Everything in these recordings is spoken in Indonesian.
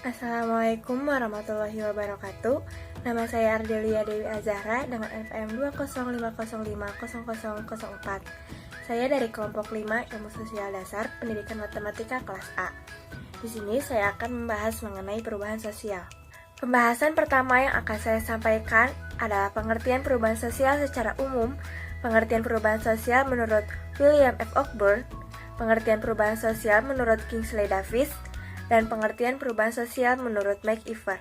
Assalamualaikum warahmatullahi wabarakatuh. Nama saya Ardelia Dewi Azahra dengan NPM 20550500004. Saya dari kelompok 5 Ilmu Sosial Dasar Pendidikan Matematika kelas A. Di sini saya akan membahas mengenai perubahan sosial. Pembahasan pertama yang akan saya sampaikan adalah pengertian perubahan sosial secara umum, pengertian perubahan sosial menurut William F. Cockburn, pengertian perubahan sosial menurut Kingsley Davis, dan pengertian perubahan sosial menurut McIver.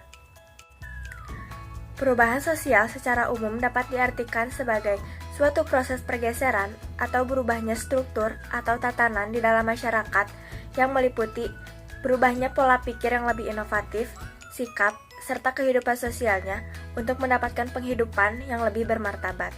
Perubahan sosial secara umum dapat diartikan sebagai suatu proses pergeseran atau berubahnya struktur atau tatanan di dalam masyarakat yang meliputi berubahnya pola pikir yang lebih inovatif, sikap, serta kehidupan sosialnya untuk mendapatkan penghidupan yang lebih bermartabat.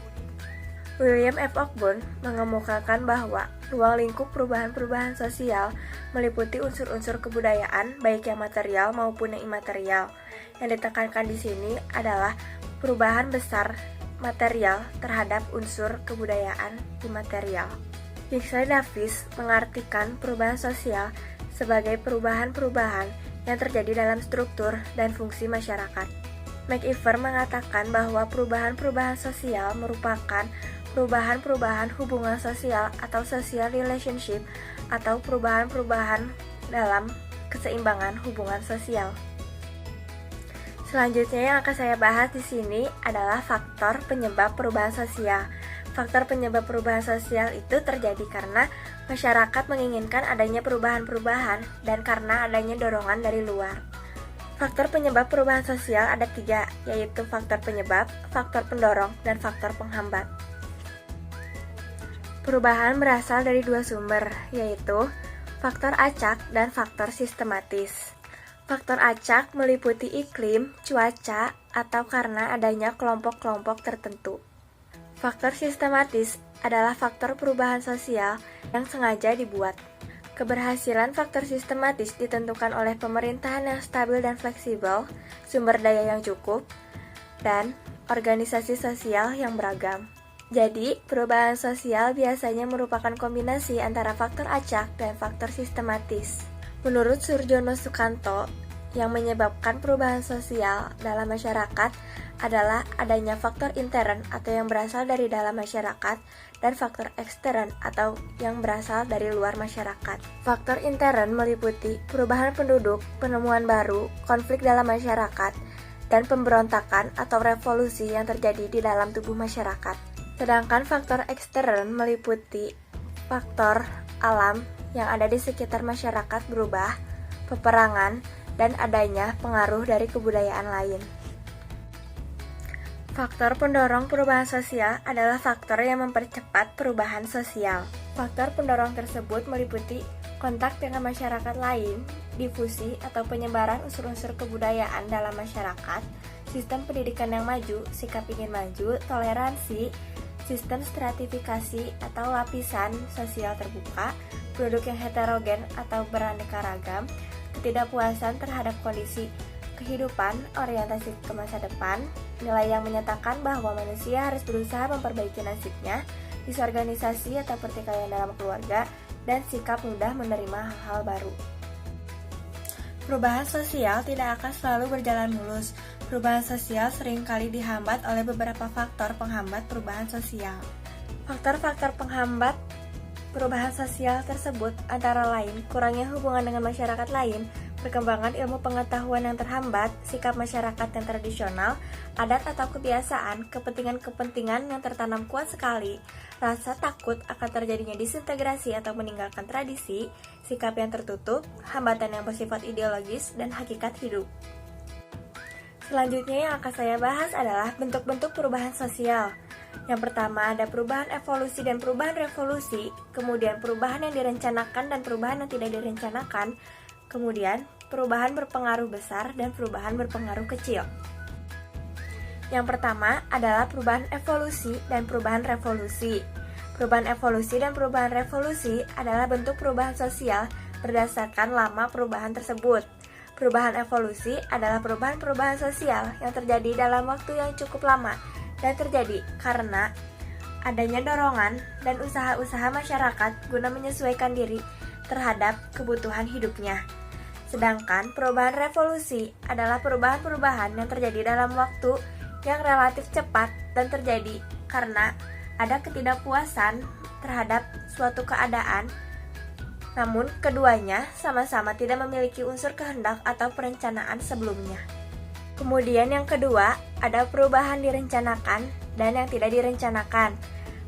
William F. Cockburn mengemukakan bahwa ruang lingkup perubahan-perubahan sosial meliputi unsur-unsur kebudayaan, baik yang material maupun yang imaterial. Yang ditekankan di sini adalah perubahan besar material terhadap unsur kebudayaan imaterial. Kingsley Davis mengartikan perubahan sosial sebagai perubahan-perubahan yang terjadi dalam struktur dan fungsi masyarakat. McIver mengatakan bahwa perubahan-perubahan sosial merupakan perubahan-perubahan hubungan sosial atau social relationship atau perubahan-perubahan dalam keseimbangan hubungan sosial. Selanjutnya yang akan saya bahas di sini adalah faktor penyebab perubahan sosial. Faktor penyebab perubahan sosial itu terjadi karena masyarakat menginginkan adanya perubahan-perubahan dan karena adanya dorongan dari luar. Faktor penyebab perubahan sosial ada 3, yaitu faktor penyebab, faktor pendorong, dan faktor penghambat. Perubahan berasal dari 2 sumber, yaitu faktor acak dan faktor sistematis. Faktor acak meliputi iklim, cuaca, atau karena adanya kelompok-kelompok tertentu. Faktor sistematis adalah faktor perubahan sosial yang sengaja dibuat. Keberhasilan faktor sistematis ditentukan oleh pemerintahan yang stabil dan fleksibel, sumber daya yang cukup, dan organisasi sosial yang beragam. Jadi, perubahan sosial biasanya merupakan kombinasi antara faktor acak dan faktor sistematis. Menurut Surjono Sukanto, yang menyebabkan perubahan sosial dalam masyarakat adalah adanya faktor intern atau yang berasal dari dalam masyarakat dan faktor ekstern atau yang berasal dari luar masyarakat. Faktor intern meliputi perubahan penduduk, penemuan baru, konflik dalam masyarakat, dan pemberontakan atau revolusi yang terjadi di dalam tubuh masyarakat. Sedangkan faktor ekstern meliputi faktor alam yang ada di sekitar masyarakat berubah, peperangan, dan adanya pengaruh dari kebudayaan lain. Faktor pendorong perubahan sosial adalah faktor yang mempercepat perubahan sosial. Faktor pendorong tersebut meliputi kontak dengan masyarakat lain, difusi atau penyebaran unsur-unsur kebudayaan dalam masyarakat, sistem pendidikan yang maju, sikap ingin maju, toleransi, sistem stratifikasi atau lapisan sosial terbuka, penduduk yang heterogen atau beraneka ragam, ketidakpuasan terhadap kondisi kehidupan, orientasi ke masa depan, nilai yang menyatakan bahwa manusia harus berusaha memperbaiki nasibnya, disorganisasi atau pertikaian dalam keluarga, dan sikap mudah menerima hal-hal baru. Perubahan sosial tidak akan selalu berjalan mulus. Perubahan sosial seringkali dihambat oleh beberapa faktor penghambat perubahan sosial. Faktor-faktor penghambat perubahan sosial tersebut antara lain kurangnya hubungan dengan masyarakat lain, perkembangan ilmu pengetahuan yang terhambat, sikap masyarakat yang tradisional, adat atau kebiasaan, kepentingan-kepentingan yang tertanam kuat sekali, rasa takut akan terjadinya disintegrasi atau meninggalkan tradisi, sikap yang tertutup, hambatan yang bersifat ideologis, dan hakikat hidup. Selanjutnya yang akan saya bahas adalah bentuk-bentuk perubahan sosial. Yang pertama ada perubahan evolusi dan perubahan revolusi, kemudian perubahan yang direncanakan dan perubahan yang tidak direncanakan, kemudian perubahan berpengaruh besar dan perubahan berpengaruh kecil. Yang pertama adalah perubahan evolusi dan perubahan revolusi. Perubahan evolusi dan perubahan revolusi adalah bentuk perubahan sosial berdasarkan lama perubahan tersebut. Perubahan evolusi adalah perubahan-perubahan sosial yang terjadi dalam waktu yang cukup lama dan terjadi karena adanya dorongan dan usaha-usaha masyarakat guna menyesuaikan diri terhadap kebutuhan hidupnya. Sedangkan perubahan revolusi adalah perubahan-perubahan yang terjadi dalam waktu yang relatif cepat dan terjadi karena ada ketidakpuasan terhadap suatu keadaan, namun keduanya sama-sama tidak memiliki unsur kehendak atau perencanaan sebelumnya. Kemudian yang kedua, ada perubahan direncanakan dan yang tidak direncanakan.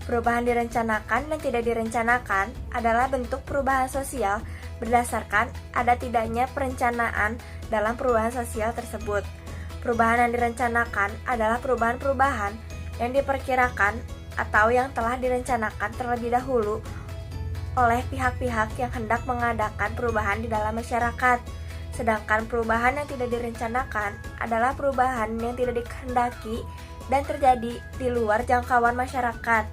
Perubahan direncanakan dan tidak direncanakan adalah bentuk perubahan sosial berdasarkan ada tidaknya perencanaan dalam perubahan sosial tersebut. Perubahan yang direncanakan adalah perubahan-perubahan yang diperkirakan atau yang telah direncanakan terlebih dahulu oleh pihak-pihak yang hendak mengadakan perubahan di dalam masyarakat. Sedangkan perubahan yang tidak direncanakan adalah perubahan yang tidak dikehendaki dan terjadi di luar jangkauan masyarakat.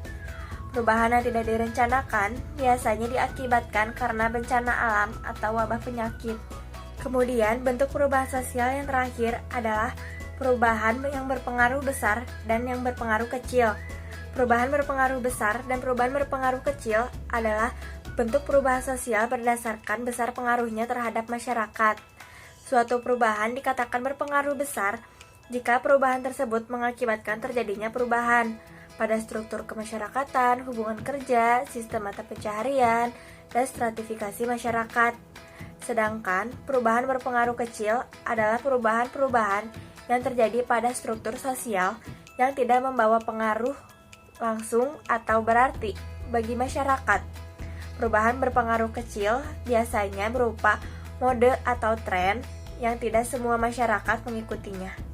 Perubahan yang tidak direncanakan biasanya diakibatkan karena bencana alam atau wabah penyakit. Kemudian bentuk perubahan sosial yang terakhir adalah perubahan yang berpengaruh besar dan yang berpengaruh kecil. Perubahan berpengaruh besar dan perubahan berpengaruh kecil adalah bentuk perubahan sosial berdasarkan besar pengaruhnya terhadap masyarakat. Suatu perubahan dikatakan berpengaruh besar jika perubahan tersebut mengakibatkan terjadinya perubahan pada struktur kemasyarakatan, hubungan kerja, sistem mata pencaharian, dan stratifikasi masyarakat. Sedangkan perubahan berpengaruh kecil adalah perubahan-perubahan yang terjadi pada struktur sosial yang tidak membawa pengaruh langsung atau berarti bagi masyarakat. Perubahan berpengaruh kecil biasanya berupa mode atau tren yang tidak semua masyarakat mengikutinya.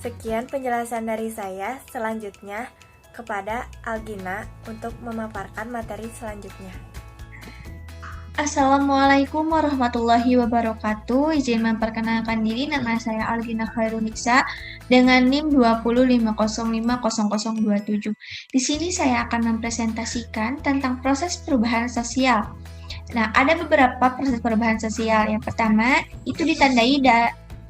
Sekian penjelasan dari saya, selanjutnya kepada Algina untuk memaparkan materi selanjutnya. Assalamualaikum warahmatullahi wabarakatuh. Izin memperkenalkan diri, nama saya Algina Khairunisa dengan NIM 205050027. Di sini saya akan mempresentasikan tentang proses perubahan sosial. Nah, ada beberapa proses perubahan sosial. Yang pertama, itu ditandai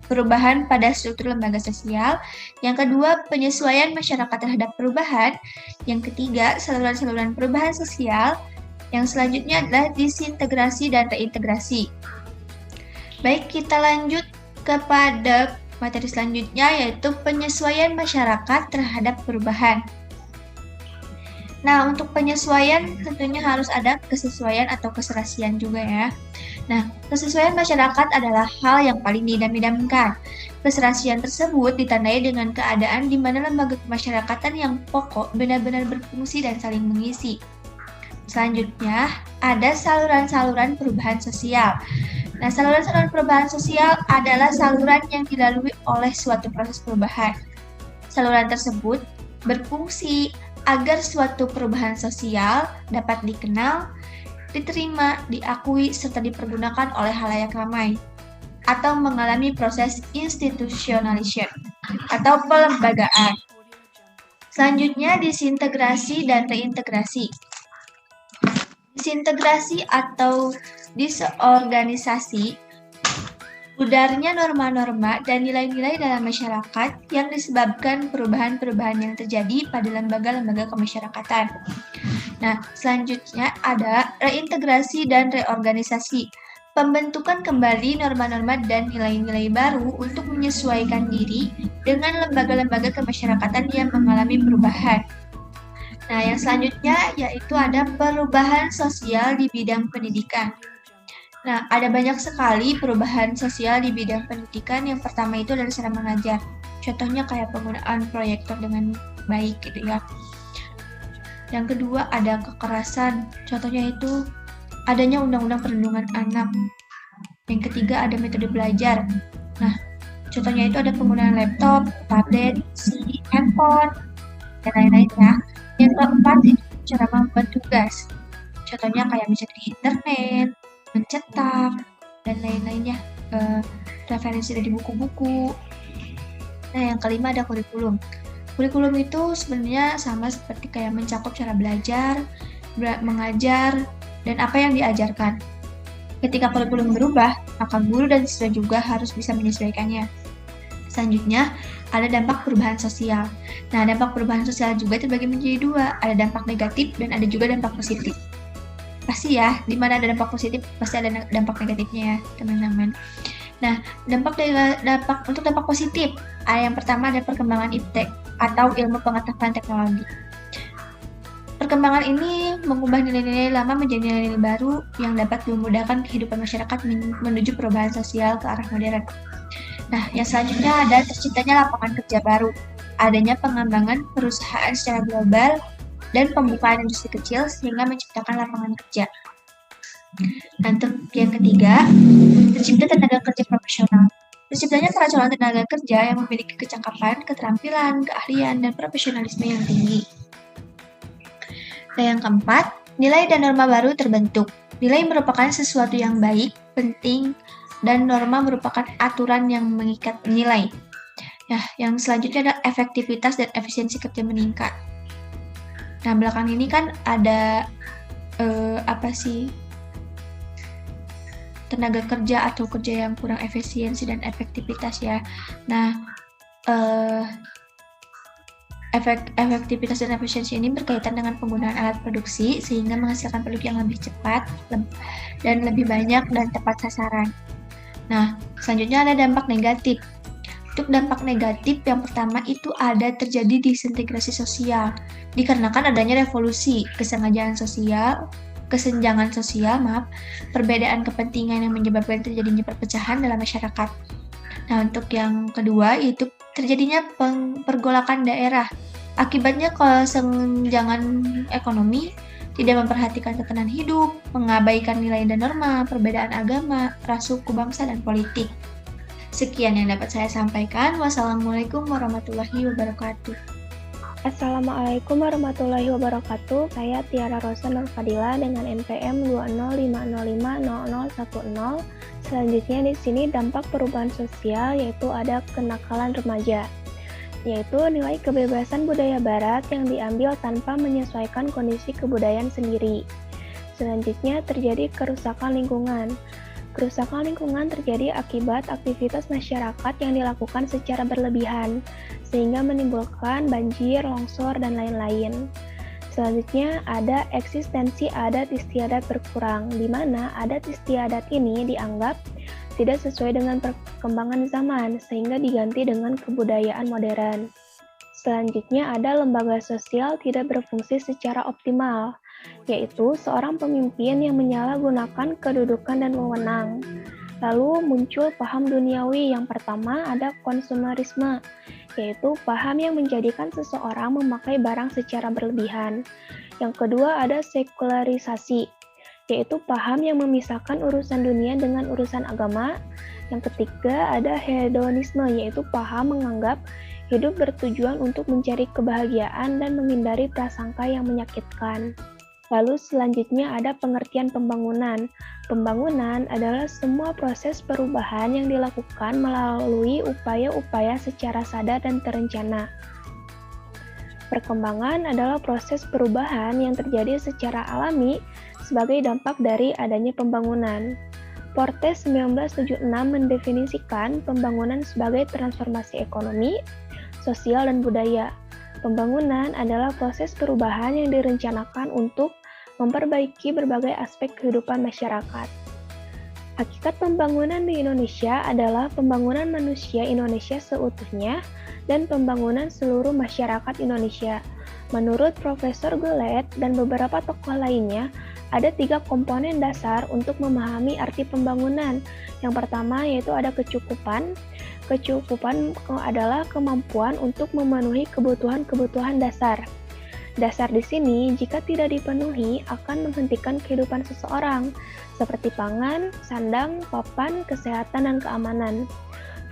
perubahan pada struktur lembaga sosial. Yang kedua, penyesuaian masyarakat terhadap perubahan. Yang ketiga, saluran-saluran perubahan sosial. Yang selanjutnya adalah disintegrasi dan reintegrasi. Baik, kita lanjut kepada materi selanjutnya, yaitu penyesuaian masyarakat terhadap perubahan. Nah, untuk penyesuaian tentunya harus ada kesesuaian atau keserasian juga ya. Nah, kesesuaian masyarakat adalah hal yang paling diidam-idamkan. Keserasian tersebut ditandai dengan keadaan di mana lembaga kemasyarakatan yang pokok benar-benar berfungsi dan saling mengisi. Selanjutnya, ada saluran-saluran perubahan sosial. Nah, saluran-saluran perubahan sosial adalah saluran yang dilalui oleh suatu proses perubahan. Saluran tersebut berfungsi agar suatu perubahan sosial dapat dikenal, diterima, diakui, serta dipergunakan oleh khalayak ramai, atau mengalami proses institutionalization atau pelembagaan. Selanjutnya, disintegrasi dan reintegrasi. Disintegrasi atau disorganisasi, pudarnya norma-norma dan nilai-nilai dalam masyarakat yang disebabkan perubahan-perubahan yang terjadi pada lembaga-lembaga kemasyarakatan. Nah, selanjutnya ada reintegrasi dan reorganisasi. Pembentukan kembali norma-norma dan nilai-nilai baru untuk menyesuaikan diri dengan lembaga-lembaga kemasyarakatan yang mengalami perubahan. Nah, yang selanjutnya yaitu ada perubahan sosial di bidang pendidikan. Nah, ada banyak sekali perubahan sosial di bidang pendidikan. Yang pertama itu adalah cara mengajar. Contohnya kayak penggunaan proyektor dengan baik gitu ya. Yang kedua ada kekerasan. Contohnya itu adanya undang-undang perlindungan anak. Yang ketiga ada metode belajar. Nah, contohnya itu ada penggunaan laptop, tablet, PC, handphone, dan lain-lain ya. Yang keempat itu cara membuat tugas. Contohnya kayak bisa di internet, mencetak, dan lain-lainnya, referensi dari buku-buku. Nah, yang kelima ada kurikulum. Kurikulum itu sebenarnya sama seperti kayak mencakup cara belajar, mengajar, dan apa yang diajarkan. Ketika kurikulum berubah, maka guru dan siswa juga harus bisa menyesuaikannya. Selanjutnya, ada dampak perubahan sosial. Nah, dampak perubahan sosial juga terbagi menjadi dua. Ada dampak negatif dan ada juga dampak positif. Pas pasti ya, di mana ada dampak positif pasti ada dampak negatifnya ya teman-teman. Nah, dampak positif, yang pertama ada perkembangan iptek atau ilmu pengetahuan teknologi. Perkembangan ini mengubah nilai-nilai lama menjadi nilai-nilai baru yang dapat memudahkan kehidupan masyarakat menuju perubahan sosial ke arah modern. Nah, yang selanjutnya ada terciptanya lapangan kerja baru, adanya pengembangan perusahaan secara global, dan pembukaan industri kecil sehingga menciptakan lapangan kerja. Nah, untuk yang ketiga, tercipta tenaga kerja profesional. Terciptanya calon tenaga kerja yang memiliki kecakapan, keterampilan, keahlian, dan profesionalisme yang tinggi. Dan yang keempat, nilai dan norma baru terbentuk. Nilai merupakan sesuatu yang baik, penting, dan norma merupakan aturan yang mengikat nilai. Nah, yang selanjutnya ada efektivitas dan efisiensi kerja meningkat. Nah, belakang ini kan ada tenaga kerja atau kerja yang kurang efisiensi dan efektivitas ya. Nah, efektivitas dan efisiensi ini berkaitan dengan penggunaan alat produksi sehingga menghasilkan produk yang lebih cepat dan lebih banyak dan tepat sasaran. Nah, selanjutnya ada dampak negatif. Untuk dampak negatif yang pertama itu ada terjadi disintegrasi sosial dikarenakan adanya revolusi, kesenjangan sosial, perbedaan kepentingan yang menyebabkan terjadinya perpecahan dalam masyarakat. Nah, untuk yang kedua yaitu terjadinya pergolakan daerah. Akibatnya kesenjangan ekonomi, tidak memperhatikan tatanan hidup, mengabaikan nilai dan norma, perbedaan agama, ras, suku, bangsa, dan politik. Sekian yang dapat saya sampaikan. Wassalamualaikum warahmatullahi wabarakatuh. Assalamualaikum warahmatullahi wabarakatuh. Saya Tiara Rosa Nur Fadila dengan NPM 205050010. Selanjutnya di sini dampak perubahan sosial yaitu ada kenakalan remaja, yaitu nilai kebebasan budaya barat yang diambil tanpa menyesuaikan kondisi kebudayaan sendiri. Selanjutnya terjadi kerusakan lingkungan. Kerusakan lingkungan terjadi akibat aktivitas masyarakat yang dilakukan secara berlebihan, sehingga menimbulkan banjir, longsor, dan lain-lain. Selanjutnya ada eksistensi adat istiadat berkurang, di mana adat istiadat ini dianggap tidak sesuai dengan perkembangan zaman, sehingga diganti dengan kebudayaan modern. Selanjutnya ada lembaga sosial tidak berfungsi secara optimal, yaitu seorang pemimpin yang menyalahgunakan kedudukan dan wewenang. Lalu muncul paham duniawi. Yang pertama ada konsumerisme, yaitu paham yang menjadikan seseorang memakai barang secara berlebihan. Yang kedua ada sekularisasi, yaitu paham yang memisahkan urusan dunia dengan urusan agama. Yang ketiga ada hedonisme, yaitu paham menganggap hidup bertujuan untuk mencari kebahagiaan dan menghindari prasangka yang menyakitkan. Lalu selanjutnya ada pengertian pembangunan. Pembangunan adalah semua proses perubahan yang dilakukan melalui upaya-upaya secara sadar dan terencana. Perkembangan adalah proses perubahan yang terjadi secara alami sebagai dampak dari adanya pembangunan. Portes 1976 mendefinisikan pembangunan sebagai transformasi ekonomi, sosial, dan budaya. Pembangunan adalah proses perubahan yang direncanakan untuk memperbaiki berbagai aspek kehidupan masyarakat. Hakikat pembangunan di Indonesia adalah pembangunan manusia Indonesia seutuhnya dan pembangunan seluruh masyarakat Indonesia. Menurut Profesor Gulet dan beberapa tokoh lainnya, ada 3 komponen dasar untuk memahami arti pembangunan. Yang pertama yaitu ada kecukupan. Kecukupan adalah kemampuan untuk memenuhi kebutuhan-kebutuhan dasar. Dasar di sini jika tidak dipenuhi akan menghentikan kehidupan seseorang, seperti pangan, sandang, papan, kesehatan, dan keamanan.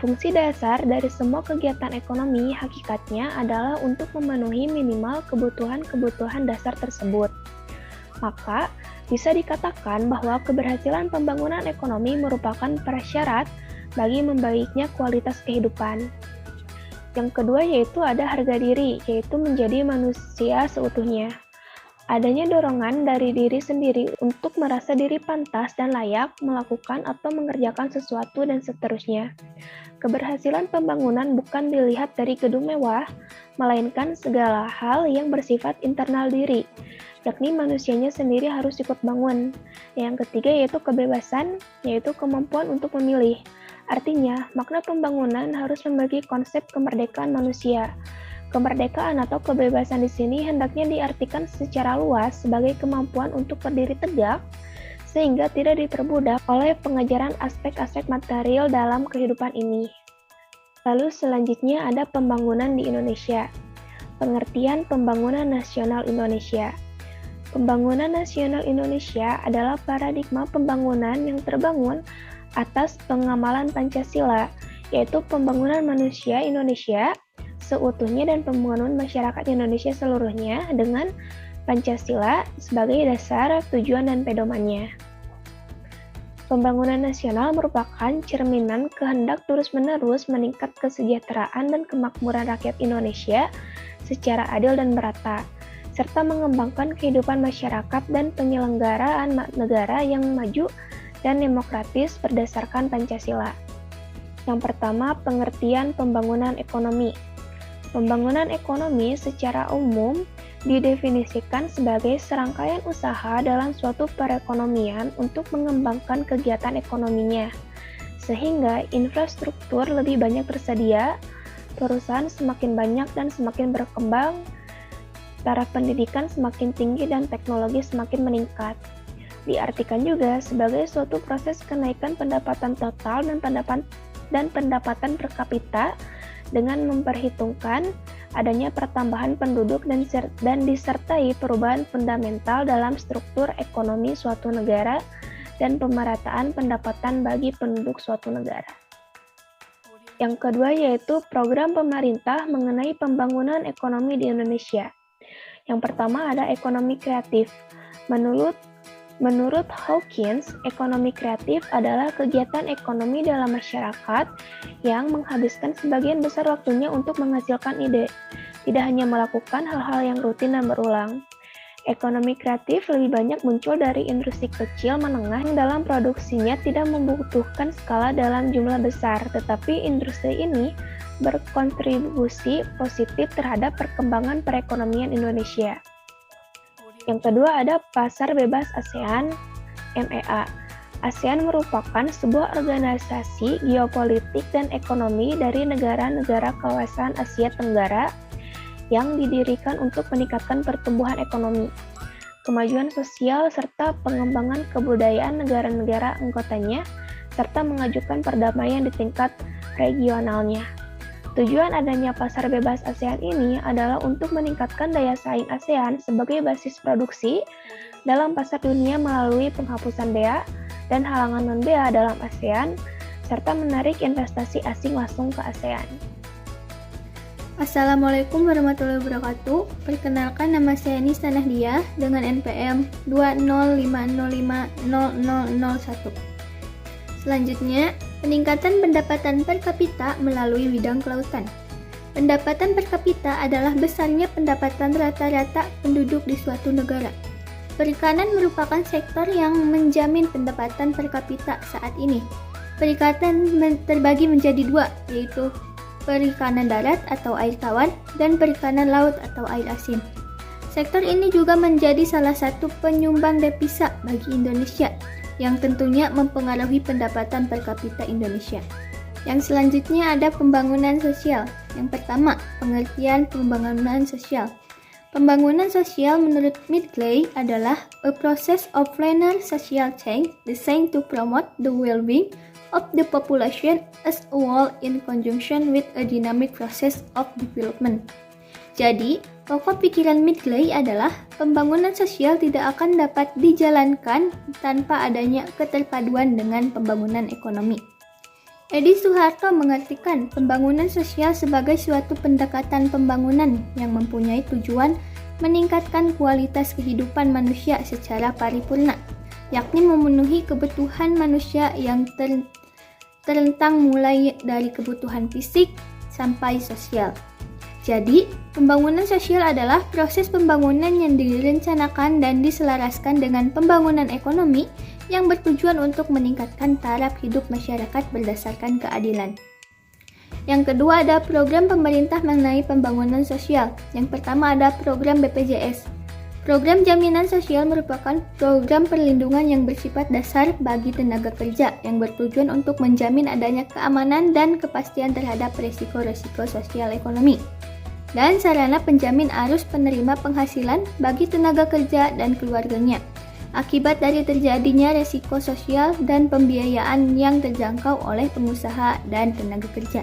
Fungsi dasar dari semua kegiatan ekonomi hakikatnya adalah untuk memenuhi minimal kebutuhan-kebutuhan dasar tersebut. Maka, bisa dikatakan bahwa keberhasilan pembangunan ekonomi merupakan prasyarat bagi membaiknya kualitas kehidupan. Yang kedua yaitu ada harga diri, yaitu menjadi manusia seutuhnya. Adanya dorongan dari diri sendiri untuk merasa diri pantas dan layak melakukan atau mengerjakan sesuatu dan seterusnya. Keberhasilan pembangunan bukan dilihat dari gedung mewah, melainkan segala hal yang bersifat internal diri, yakni manusianya sendiri harus ikut bangun. Yang ketiga yaitu kebebasan, yaitu kemampuan untuk memilih. Artinya, makna pembangunan harus membagi konsep kemerdekaan manusia. Kemerdekaan atau kebebasan di sini hendaknya diartikan secara luas sebagai kemampuan untuk berdiri tegak, sehingga tidak diperbudak oleh pengejaran aspek-aspek material dalam kehidupan ini. Lalu selanjutnya ada pembangunan di Indonesia. Pengertian pembangunan nasional Indonesia. Pembangunan nasional Indonesia adalah paradigma pembangunan yang terbangun atas pengamalan Pancasila, yaitu pembangunan manusia Indonesia seutuhnya dan pembangunan masyarakat Indonesia seluruhnya dengan Pancasila sebagai dasar, tujuan, dan pedomannya. Pembangunan nasional merupakan cerminan kehendak terus-menerus meningkat kesejahteraan dan kemakmuran rakyat Indonesia secara adil dan merata, serta mengembangkan kehidupan masyarakat dan penyelenggaraan negara yang maju dan demokratis berdasarkan Pancasila. Yang pertama, pengertian pembangunan ekonomi. Pembangunan ekonomi secara umum didefinisikan sebagai serangkaian usaha dalam suatu perekonomian untuk mengembangkan kegiatan ekonominya, sehingga infrastruktur lebih banyak tersedia, perusahaan semakin banyak dan semakin berkembang, taraf pendidikan semakin tinggi dan teknologi semakin meningkat. Diartikan juga sebagai suatu proses kenaikan pendapatan total dan pendapatan per kapita dengan memperhitungkan adanya pertambahan penduduk dan disertai perubahan fundamental dalam struktur ekonomi suatu negara dan pemerataan pendapatan bagi penduduk suatu negara. Yang kedua yaitu program pemerintah mengenai pembangunan ekonomi di Indonesia. Yang pertama ada ekonomi kreatif. Menurut Hawkins, ekonomi kreatif adalah kegiatan ekonomi dalam masyarakat yang menghabiskan sebagian besar waktunya untuk menghasilkan ide, tidak hanya melakukan hal-hal yang rutin dan berulang. Ekonomi kreatif lebih banyak muncul dari industri kecil menengah yang dalam produksinya tidak membutuhkan skala dalam jumlah besar, tetapi industri ini berkontribusi positif terhadap perkembangan perekonomian Indonesia. Yang kedua ada Pasar Bebas ASEAN, MEA. ASEAN merupakan sebuah organisasi geopolitik dan ekonomi dari negara-negara kawasan Asia Tenggara yang didirikan untuk meningkatkan pertumbuhan ekonomi, kemajuan sosial, serta pengembangan kebudayaan negara-negara anggotanya, serta mengajukan perdamaian di tingkat regionalnya. Tujuan adanya pasar bebas ASEAN ini adalah untuk meningkatkan daya saing ASEAN sebagai basis produksi dalam pasar dunia melalui penghapusan bea dan halangan non-bea dalam ASEAN, serta menarik investasi asing langsung ke ASEAN. Assalamualaikum warahmatullahi wabarakatuh. Perkenalkan, nama saya Nisa Nahdia dengan NPM 205050001. Selanjutnya, peningkatan pendapatan per kapita melalui bidang kelautan. Pendapatan per kapita adalah besarnya pendapatan rata-rata penduduk di suatu negara. Perikanan merupakan sektor yang menjamin pendapatan per kapita saat ini. Perikanan terbagi menjadi dua, yaitu perikanan darat atau air tawar dan perikanan laut atau air asin. Sektor ini juga menjadi salah satu penyumbang devisa bagi Indonesia, yang tentunya mempengaruhi pendapatan per kapita Indonesia. Yang selanjutnya ada pembangunan sosial. Yang pertama, pengertian pembangunan sosial. Pembangunan sosial menurut Midgley adalah a process of linear social change designed to promote the well-being of the population as a whole in conjunction with a dynamic process of development. Jadi, pokok pikiran Midgley adalah pembangunan sosial tidak akan dapat dijalankan tanpa adanya keterpaduan dengan pembangunan ekonomi. Edi Suharto mengartikan pembangunan sosial sebagai suatu pendekatan pembangunan yang mempunyai tujuan meningkatkan kualitas kehidupan manusia secara paripurna, yakni memenuhi kebutuhan manusia yang terentang mulai dari kebutuhan fisik sampai sosial. Jadi, pembangunan sosial adalah proses pembangunan yang direncanakan dan diselaraskan dengan pembangunan ekonomi yang bertujuan untuk meningkatkan taraf hidup masyarakat berdasarkan keadilan. Yang kedua ada program pemerintah mengenai pembangunan sosial. Yang pertama ada program BPJS. Program jaminan sosial merupakan program perlindungan yang bersifat dasar bagi tenaga kerja yang bertujuan untuk menjamin adanya keamanan dan kepastian terhadap risiko-risiko sosial ekonomi dan sarana penjamin arus penerima penghasilan bagi tenaga kerja dan keluarganya akibat dari terjadinya risiko sosial dan pembiayaan yang terjangkau oleh pengusaha dan tenaga kerja.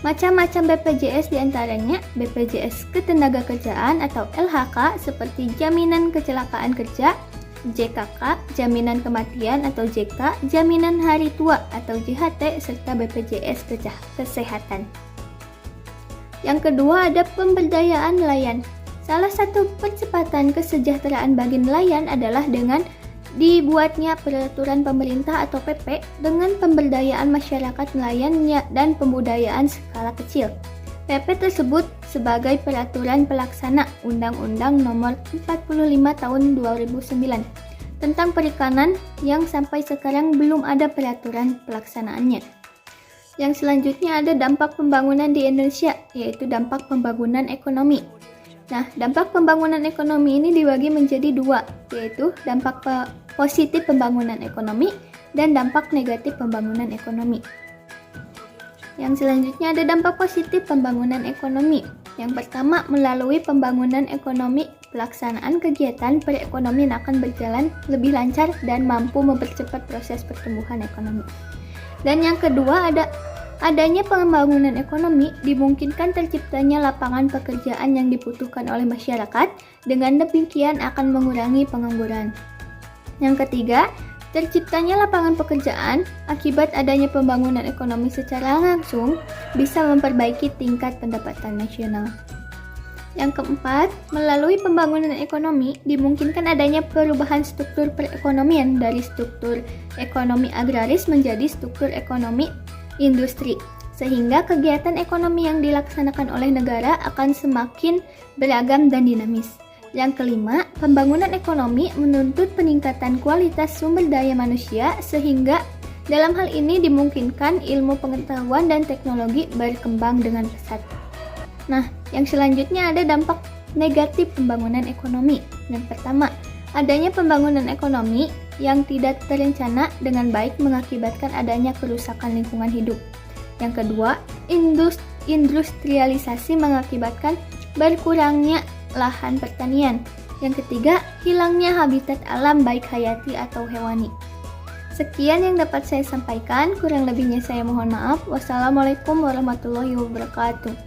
Macam-macam BPJS diantaranya BPJS Ketenagakerjaan atau LHK seperti Jaminan Kecelakaan Kerja, JKK, Jaminan Kematian atau JK, Jaminan Hari Tua atau JHT, serta BPJS Kesehatan. Yang kedua ada pemberdayaan nelayan. Salah satu percepatan kesejahteraan bagi nelayan adalah dengan dibuatnya peraturan pemerintah atau PP dengan pemberdayaan masyarakat nelayan dan pembudayaan skala kecil. PP tersebut sebagai peraturan pelaksana Undang-Undang Nomor 45 Tahun 2009 tentang perikanan yang sampai sekarang belum ada peraturan pelaksanaannya. Yang selanjutnya ada dampak pembangunan di Indonesia, yaitu dampak pembangunan ekonomi. Nah, dampak pembangunan ekonomi ini dibagi menjadi dua, yaitu dampak positif pembangunan ekonomi dan dampak negatif pembangunan ekonomi. Yang selanjutnya ada dampak positif pembangunan ekonomi. Yang pertama, melalui pembangunan ekonomi, pelaksanaan kegiatan perekonomian akan berjalan lebih lancar dan mampu mempercepat proses pertumbuhan ekonomi. Dan yang kedua adanya pembangunan ekonomi dimungkinkan terciptanya lapangan pekerjaan yang dibutuhkan oleh masyarakat, dengan demikian akan mengurangi pengangguran. Yang ketiga, terciptanya lapangan pekerjaan akibat adanya pembangunan ekonomi secara langsung bisa memperbaiki tingkat pendapatan nasional. Yang keempat, melalui pembangunan ekonomi dimungkinkan adanya perubahan struktur perekonomian dari struktur ekonomi agraris menjadi struktur ekonomi industri, sehingga kegiatan ekonomi yang dilaksanakan oleh negara akan semakin beragam dan dinamis. Yang kelima, pembangunan ekonomi menuntut peningkatan kualitas sumber daya manusia, sehingga dalam hal ini dimungkinkan ilmu pengetahuan dan teknologi berkembang dengan pesat. Nah, yang selanjutnya ada dampak negatif pembangunan ekonomi. Yang pertama, adanya pembangunan ekonomi yang tidak terencana dengan baik mengakibatkan adanya kerusakan lingkungan hidup. Yang kedua, industrialisasi mengakibatkan berkurangnya lahan pertanian. Yang ketiga, hilangnya habitat alam baik hayati atau hewani. Sekian yang dapat saya sampaikan, kurang lebihnya saya mohon maaf. Wassalamualaikum warahmatullahi wabarakatuh.